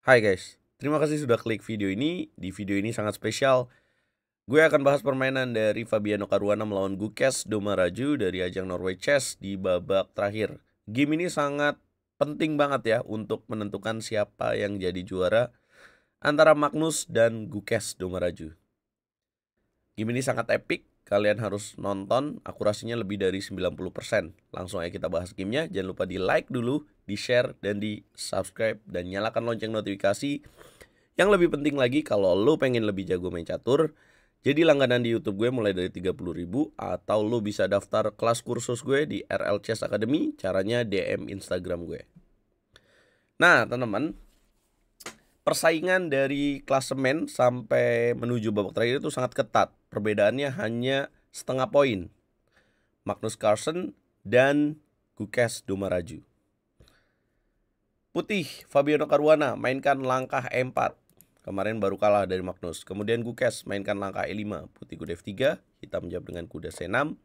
Hai guys, terima kasih sudah klik video ini. Di video ini sangat spesial. Gue akan bahas permainan dari Fabiano Caruana melawan Gukesh Domaraju dari ajang Norway Chess di babak terakhir. Game ini sangat penting banget ya untuk menentukan siapa yang jadi juara antara Magnus dan Gukesh Domaraju. Game ini sangat epic, kalian harus nonton, akurasinya lebih dari 90%. Langsung aja kita bahas gamenya, jangan lupa di like dulu, di share, dan di subscribe, dan nyalakan lonceng notifikasi. Yang lebih penting lagi, kalau lo pengen lebih jago main catur, jadi langganan di YouTube gue mulai dari 30.000, atau lo bisa daftar kelas kursus gue di RL Chess Academy, caranya DM Instagram gue. Nah teman-teman, persaingan dari klasemen sampai menuju babak terakhir itu sangat ketat. Perbedaannya hanya setengah poin. Magnus Carlsen dan Gukesh Domaraju. Putih, Fabiano Caruana mainkan langkah E4. Kemarin baru kalah dari Magnus. Kemudian Gukesh mainkan langkah E5. Putih kuda F3, hitam menjawab dengan kuda C6.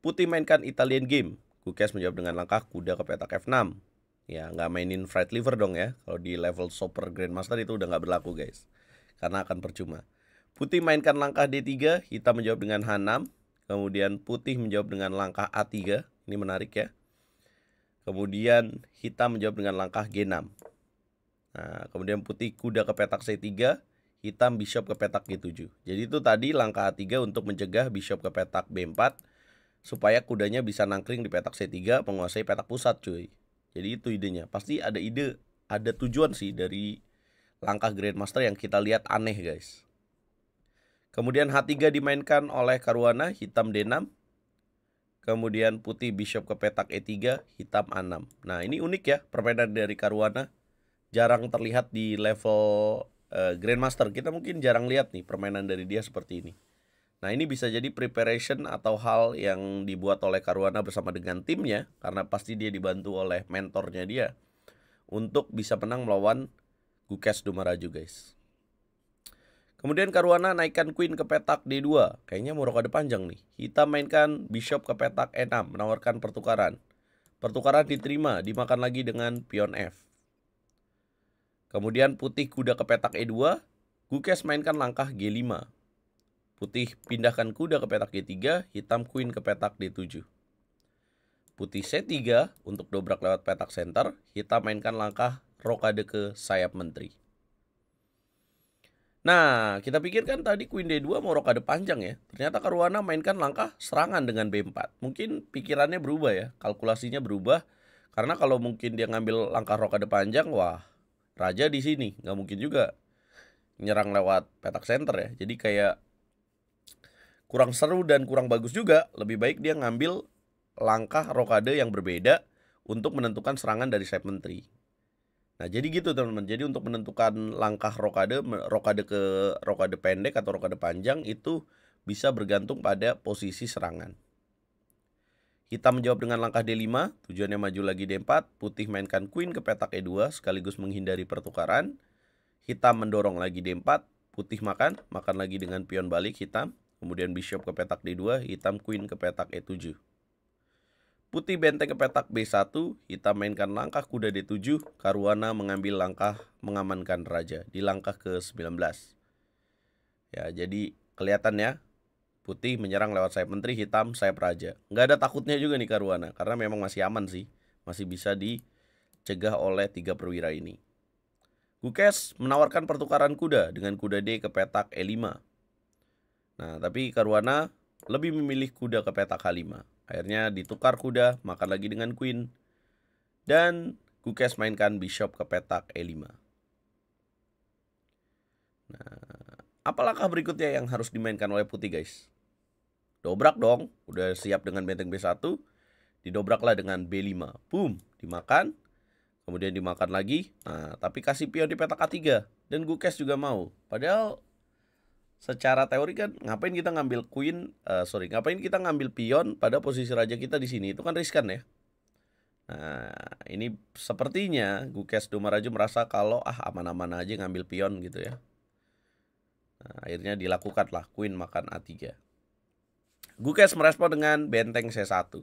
Putih mainkan Italian game. Gukesh menjawab dengan langkah kuda ke petak F6. Ya, nggak mainin Fried Liver dong ya. Kalau di level Super Grandmaster itu udah nggak berlaku guys. Karena akan percuma. Putih mainkan langkah D3, hitam menjawab dengan H6. Kemudian putih menjawab dengan langkah A3. Ini menarik ya. Kemudian hitam menjawab dengan langkah G6. Nah, kemudian putih kuda ke petak C3, hitam bishop ke petak G7. Jadi itu tadi langkah A3 untuk mencegah bishop ke petak B4 supaya kudanya bisa nangkring di petak C3 menguasai petak pusat cuy. Jadi itu idenya. Pasti ada ide, ada tujuan sih dari langkah Grandmaster yang kita lihat aneh guys. Kemudian H3 dimainkan oleh Caruana, hitam D6. Kemudian putih bishop ke petak E3, hitam A6. Nah ini unik ya permainan dari Caruana. Jarang terlihat di level Grandmaster. Kita mungkin jarang lihat nih permainan dari dia seperti ini. Nah ini bisa jadi preparation atau hal yang dibuat oleh Caruana bersama dengan timnya. Karena pasti dia dibantu oleh mentornya dia. Untuk bisa menang melawan Gukesh Domaraju guys. Kemudian Caruana naikkan queen ke petak D2. Kayaknya mau rokade panjang nih. Hitam mainkan bishop ke petak E6. Menawarkan pertukaran. Pertukaran diterima. Dimakan lagi dengan pion F. Kemudian putih kuda ke petak E2. Gukesh mainkan langkah G5. Putih pindahkan kuda ke petak G3. Hitam queen ke petak D7. Putih C3 untuk dobrak lewat petak center. Hitam mainkan langkah rokade ke sayap menteri. Nah, kita pikirkan tadi Queen D2 mau rokade panjang ya. Ternyata Caruana mainkan langkah serangan dengan B4. Mungkin pikirannya berubah ya, kalkulasinya berubah. Karena kalau mungkin dia ngambil langkah rokade panjang, wah, raja di sini. Nggak mungkin juga nyerang lewat petak center ya. Jadi kayak kurang seru dan kurang bagus juga. Lebih baik dia ngambil langkah rokade yang berbeda untuk menentukan serangan dari sayap menteri. Nah jadi gitu teman-teman. Jadi untuk menentukan langkah rokade ke rokade pendek atau rokade panjang itu bisa bergantung pada posisi serangan. Hitam menjawab dengan langkah D5, tujuannya maju lagi D4, putih mainkan queen ke petak E2 sekaligus menghindari pertukaran. Hitam mendorong lagi D4, putih makan lagi dengan pion balik hitam, kemudian bishop ke petak D2, hitam queen ke petak E7. Putih benteng ke petak B1, hitam mainkan langkah kuda D7, Caruana mengambil langkah mengamankan raja di langkah ke-19. Ya, jadi kelihatan ya, putih menyerang lewat sayap menteri, hitam sayap raja. Nggak ada takutnya juga nih Caruana, karena memang masih aman sih. Masih bisa dicegah oleh 3 perwira ini. Gukesh menawarkan pertukaran kuda dengan kuda D ke petak E5. Nah, tapi Caruana lebih memilih kuda ke petak H5. Akhirnya ditukar kuda, makan lagi dengan queen. Dan Gukesh mainkan bishop ke petak E5. Nah, apa langkah berikutnya yang harus dimainkan oleh putih guys? Dobrak dong, udah siap dengan benteng B1. Didobraklah dengan B5. Boom, dimakan. Kemudian dimakan lagi. Nah, tapi kasih pion di petak A3. Dan Gukesh juga mau. Padahal secara teori kan ngapain kita ngambil ngapain kita ngambil pion pada posisi raja kita di sini? Itu kan riskan ya. Nah, ini sepertinya Gukesh Domaraju merasa kalau aman-aman aja ngambil pion gitu ya. Nah, akhirnya dilakukanlah queen makan A3. Gukesh merespon dengan benteng C1.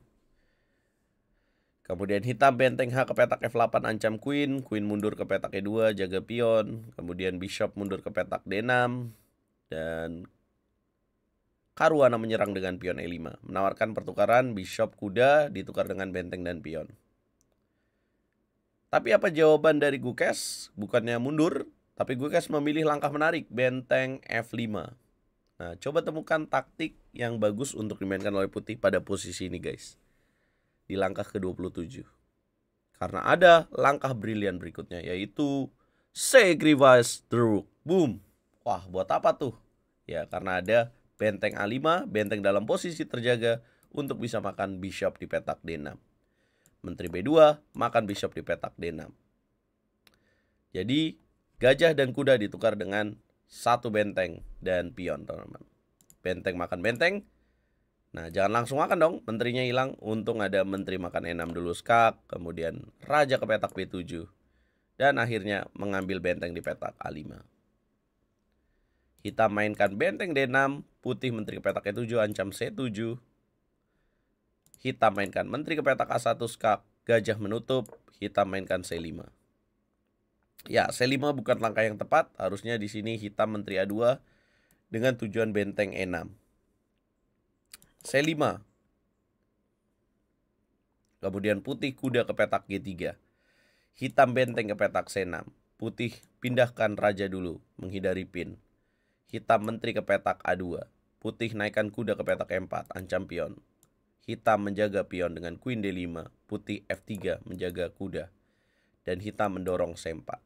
Kemudian hitam benteng H ke petak F8 ancam queen, queen mundur ke petak E2 jaga pion, kemudian bishop mundur ke petak D6 dan Caruana menyerang dengan pion E5, menawarkan pertukaran bishop kuda ditukar dengan benteng dan pion. Tapi apa jawaban dari Gukes? Bukannya mundur, tapi Gukes memilih langkah menarik benteng F5. Nah, coba temukan taktik yang bagus untuk dimainkan oleh putih pada posisi ini, guys. Di langkah ke-27. Karena ada langkah brilian berikutnya, yaitu Sacrifice the Rook. Boom. Wah, buat apa tuh? Ya, karena ada benteng A5, benteng dalam posisi terjaga untuk bisa makan bishop di petak D6. Menteri B2, makan bishop di petak D6. Jadi, gajah dan kuda ditukar dengan satu benteng dan pion, teman-teman. Benteng makan benteng. Nah, jangan langsung makan dong, menterinya hilang. Untung ada menteri makan E6 dulu skak, kemudian raja ke petak B7. Dan akhirnya mengambil benteng di petak A5. Hitam mainkan benteng D6, putih menteri ke petak E7, ancam C7. Hitam mainkan menteri ke petak A1 skak, gajah menutup, hitam mainkan C5. Ya, C5 bukan langkah yang tepat, harusnya di sini hitam menteri A2 dengan tujuan benteng E6. C5. Kemudian putih kuda ke petak G3. Hitam benteng ke petak C6. Putih pindahkan raja dulu, menghindari pin. Hitam menteri ke petak A2. Putih naikkan kuda ke petak E4, ancam pion. Hitam menjaga pion dengan queen D5. Putih F3 menjaga kuda. Dan hitam mendorong C4.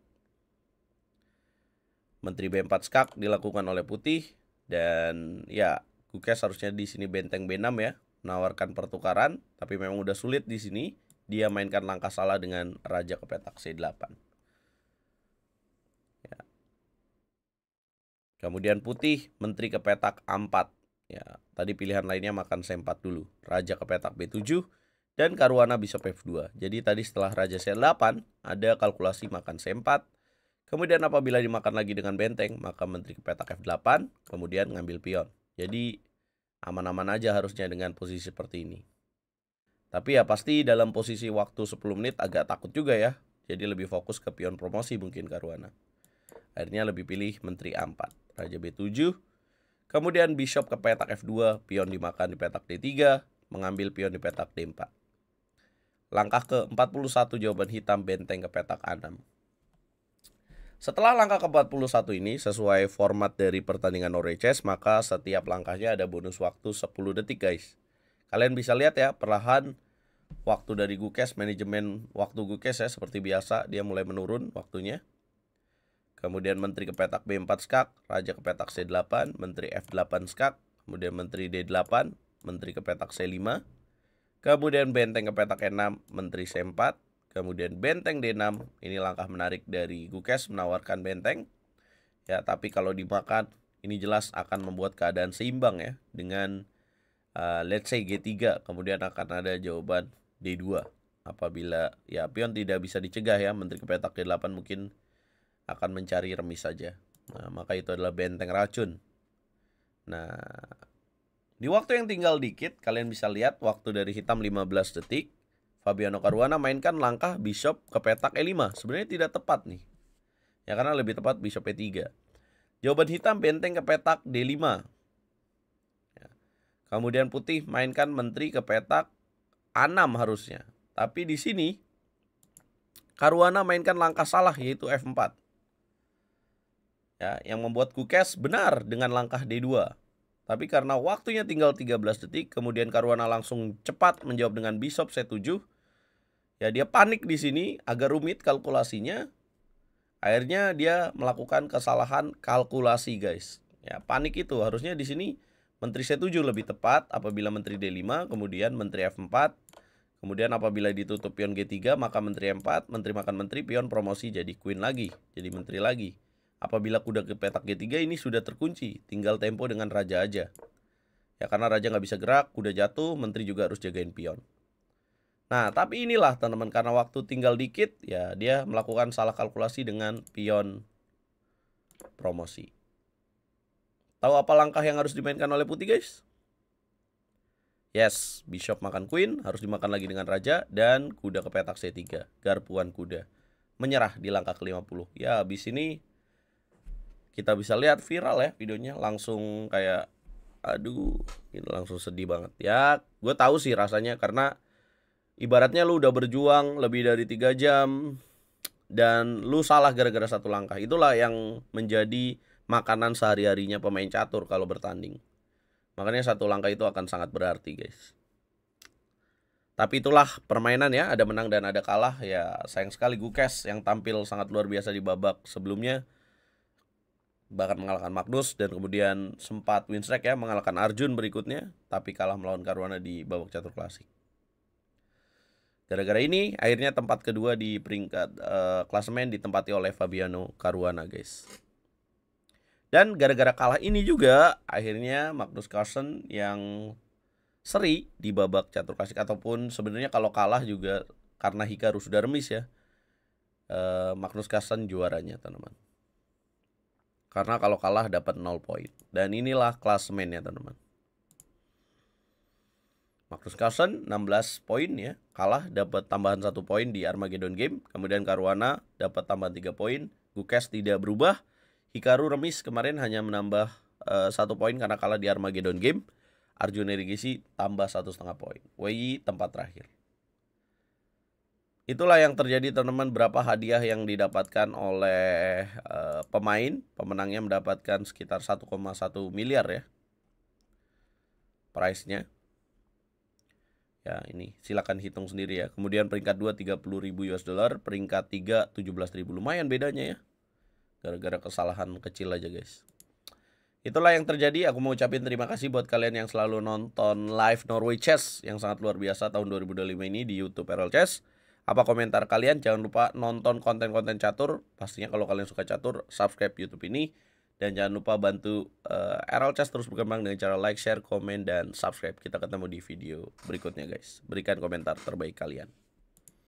Menteri B4 skak dilakukan oleh putih. Dan ya, Gukes harusnya di sini benteng B6 ya, menawarkan pertukaran, tapi memang udah sulit di sini. Dia mainkan langkah salah dengan raja ke petak C8. Ya. Kemudian putih menteri ke petak A4. Ya, tadi pilihan lainnya makan C4 dulu. Raja ke petak B7 dan Caruana bishop F2. Jadi tadi setelah raja C8 ada kalkulasi makan C4. Kemudian apabila dimakan lagi dengan benteng, maka menteri ke petak F8, kemudian ngambil pion. Jadi aman-aman aja harusnya dengan posisi seperti ini. Tapi ya pasti dalam posisi waktu 10 menit agak takut juga ya. Jadi lebih fokus ke pion promosi mungkin Caruana. Akhirnya lebih pilih menteri A4, raja B7. Kemudian bishop ke petak F2, pion dimakan di petak D3, mengambil pion di petak D4. Langkah ke-41 jawaban hitam benteng ke petak A6. Setelah langkah ke-41 ini sesuai format dari pertandingan Norway Chess, maka setiap langkahnya ada bonus waktu 10 detik guys. Kalian bisa lihat ya, perlahan waktu dari Gukes, manajemen waktu Gukes ya seperti biasa dia mulai menurun waktunya. Kemudian menteri ke petak B4 skak, raja ke petak C8, menteri F8 skak, kemudian menteri D8, menteri ke petak C5, kemudian benteng ke petak E6, menteri C4, kemudian benteng D6. Ini langkah menarik dari Gukes menawarkan benteng. Ya, tapi kalau dimakan ini jelas akan membuat keadaan seimbang ya dengan let's say G3, kemudian akan ada jawaban D2. Apabila ya pion tidak bisa dicegah ya, menteri ke petak D8 mungkin akan mencari remis saja. Nah, maka itu adalah benteng racun. Nah, di waktu yang tinggal dikit, kalian bisa lihat waktu dari hitam 15 detik. Fabiano Caruana mainkan langkah bishop ke petak E5. Sebenarnya tidak tepat nih. Ya karena lebih tepat bishop E3. Jawaban hitam benteng ke petak D5. Ya. Kemudian putih mainkan menteri ke petak A6 harusnya. Tapi di sini Caruana mainkan langkah salah yaitu F4. Ya, yang membuat Gukes benar dengan langkah D2. Tapi karena waktunya tinggal 13 detik, kemudian Caruana langsung cepat menjawab dengan bishop C7. Ya, dia panik di sini, agak rumit kalkulasinya. Akhirnya dia melakukan kesalahan kalkulasi, guys. Ya, panik itu harusnya di sini menteri C7 lebih tepat apabila menteri D5, kemudian menteri F4. Kemudian apabila ditutup pion G3, maka menteri M4, menteri makan menteri, pion promosi jadi queen lagi, jadi menteri lagi. Apabila kuda ke petak G3 ini sudah terkunci, tinggal tempo dengan raja aja. Ya karena raja nggak bisa gerak, kuda jatuh, menteri juga harus jagain pion. Nah tapi inilah teman-teman, karena waktu tinggal dikit, ya dia melakukan salah kalkulasi dengan pion promosi. Tahu apa langkah yang harus dimainkan oleh putih guys? Yes, bishop makan queen, harus dimakan lagi dengan raja, dan kuda ke petak C3, garpuan kuda. Menyerah di langkah ke-50. Ya, habis ini kita bisa lihat viral ya videonya, langsung kayak aduh, ini langsung sedih banget. Ya, gue tahu sih rasanya karena ibaratnya lu udah berjuang lebih dari 3 jam dan lu salah gara-gara satu langkah. Itulah yang menjadi makanan sehari-harinya pemain catur kalau bertanding. Makanya satu langkah itu akan sangat berarti, guys. Tapi itulah permainan ya, ada menang dan ada kalah. Ya sayang sekali Gukes yang tampil sangat luar biasa di babak sebelumnya, bahkan mengalahkan Magnus dan kemudian sempat win streak ya, mengalahkan Arjun berikutnya, tapi kalah melawan Caruana di babak catur klasik. Gara-gara ini akhirnya tempat kedua di peringkat klasemen ditempati oleh Fabiano Caruana, guys. Dan gara-gara kalah ini juga akhirnya Magnus Carlsen yang seri di babak catur klasik, ataupun sebenarnya kalau kalah juga karena Hikaru sudah remis ya, Magnus Carlsen juaranya teman-teman. Karena kalau kalah dapat 0 poin. Dan inilah klasemennya teman-teman. Magnus Carlsen 16 poin ya, kalah dapat tambahan 1 poin di Armageddon Game. Kemudian Caruana dapat tambahan 3 poin. Gukes tidak berubah. Hikaru remis kemarin hanya menambah 1 poin karena kalah di Armageddon Game. Arjun Erigisi tambah 1,5 poin. WI tempat terakhir. Itulah yang terjadi teman-teman, berapa hadiah yang didapatkan oleh pemain. Pemenangnya mendapatkan sekitar 1,1 miliar ya price-nya. Ya ini silakan hitung sendiri ya. Kemudian peringkat 2 30.000 US dollar, peringkat 3 17.000. Lumayan bedanya ya. Gara-gara kesalahan kecil aja, guys. Itulah yang terjadi. Aku mau ucapin terima kasih buat kalian yang selalu nonton live Norway Chess yang sangat luar biasa tahun 2025 ini di YouTube RL Chess. Apa komentar kalian? Jangan lupa nonton konten-konten catur. Pastinya kalau kalian suka catur, subscribe YouTube ini. Dan jangan lupa bantu RL Chess terus berkembang dengan cara like, share, komen, dan subscribe. Kita ketemu di video berikutnya, guys. Berikan komentar terbaik kalian.